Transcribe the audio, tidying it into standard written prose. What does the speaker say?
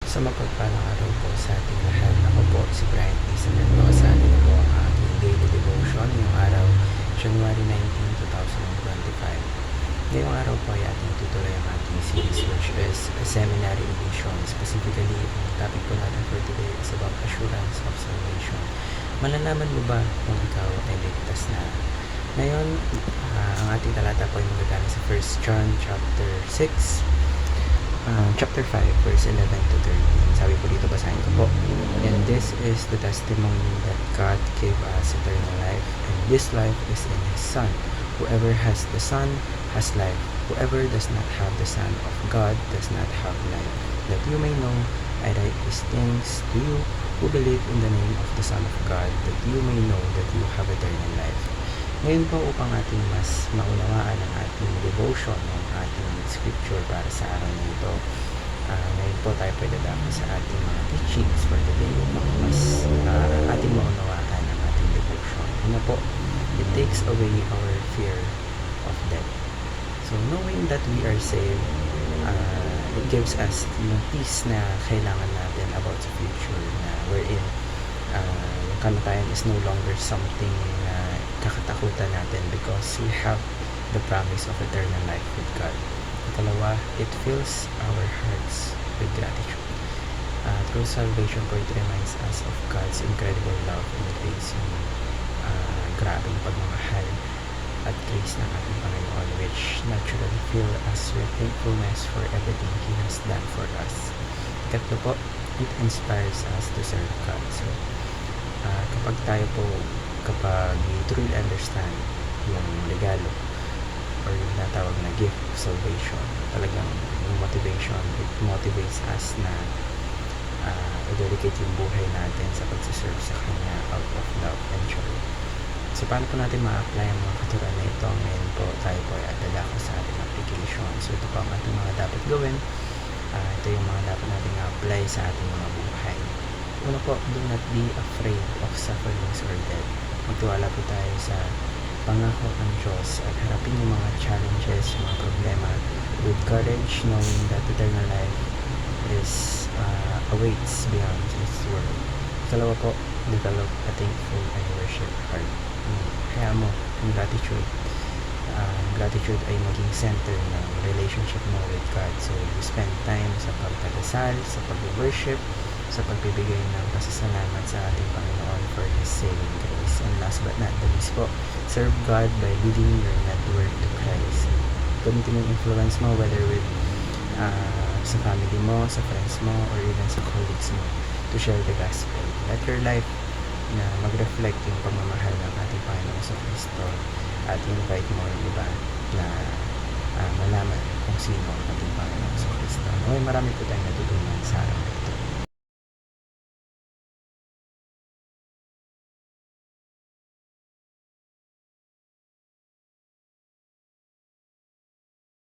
Sa mapagpalang araw po sa ating lahat. Ako po si Brian Isa Mendoza. Dito po ang aking daily devotion ngayong araw, January 19, 2025. Ngayong araw po ay ating tutuloy ang ating series which is a seminary edition. Specifically, ang topic po natin for today is about assurance of salvation. Malalaman mo ba kung ikaw ay ligtas na? Ngayon, ang ating talata po ay magagaling sa 1 John chapter 6, chapter 5, verse 11 to 13. Sabi po dito, basahin ko po. And this is the testimony that God gave us eternal life, and this life is in His Son. Whoever has the Son has life. Whoever does not have the Son of God does not have life. That you may know, I write these things to you who believe in the name of the Son of God, that you may know that you have eternal life. Ngayon po, upang ating mas maunawaan ang ating devotion, ang ating scripture para sa araw na ito, ngayon po tayo pwede dapat sa ating mga teachings for today upang mas ating maunawaan ang ating devotion. Una po, it takes away our fear of death. So knowing that we are saved, it gives us yung peace na kailangan natin about the future, na wherein yung kamatayan is no longer something na kakatakutan natin because we have the promise of eternal life with God. Ikalawa, it fills our hearts with gratitude. Through salvation po, it reminds us of God's incredible love and grace, yung grabing pagmamahal at grace ng ating Panginoon, which naturally fill us with thankfulness for everything He has done for us. Ikatlo po, it inspires us to serve God. So, kapag we truly understand yung regalo or yung natawag na gift of salvation, talagang yung motivation, it motivates us na i-dedicate yung buhay natin sa pagsiserve sa Kanya out of love and joy. So, paano po natin ma-apply ang mga katuruan na ito? Ngayon po, tayo po ay dadako sa ating application. So, ito po ang ating mga dapat gawin. Ito yung mga dapat natin apply sa ating mga buhay. Una po, do not be afraid of sufferings or death. Magtiwala po tayo sa pangako ng Diyos at harapin yung mga challenges, yung mga problema with courage, knowing that eternal life is awaits beyond this world. Ikalawa po, develop a thankful and worship heart. Kaya mo yung gratitude. Gratitude ay maging center ng relationship mo with God. So, you spend time sa pagdadasal, sa pag-worship, sa pagbibigay ng pasasalamat sa ating Panginoon for His saving grace. And last but not the least po, serve God by leading your network to Christ. Gamitin yung influence mo, whether with sa family mo, sa friends mo, or even sa colleagues mo, to share the gospel. Let your life na mag-reflect yung pagmamahal ng ating Panginoon sa Kristo, at invite mo yung iba na malaman kung sino ang ating Panginoon sa Kristo. Marami po tayong natutunan sa araw na ito.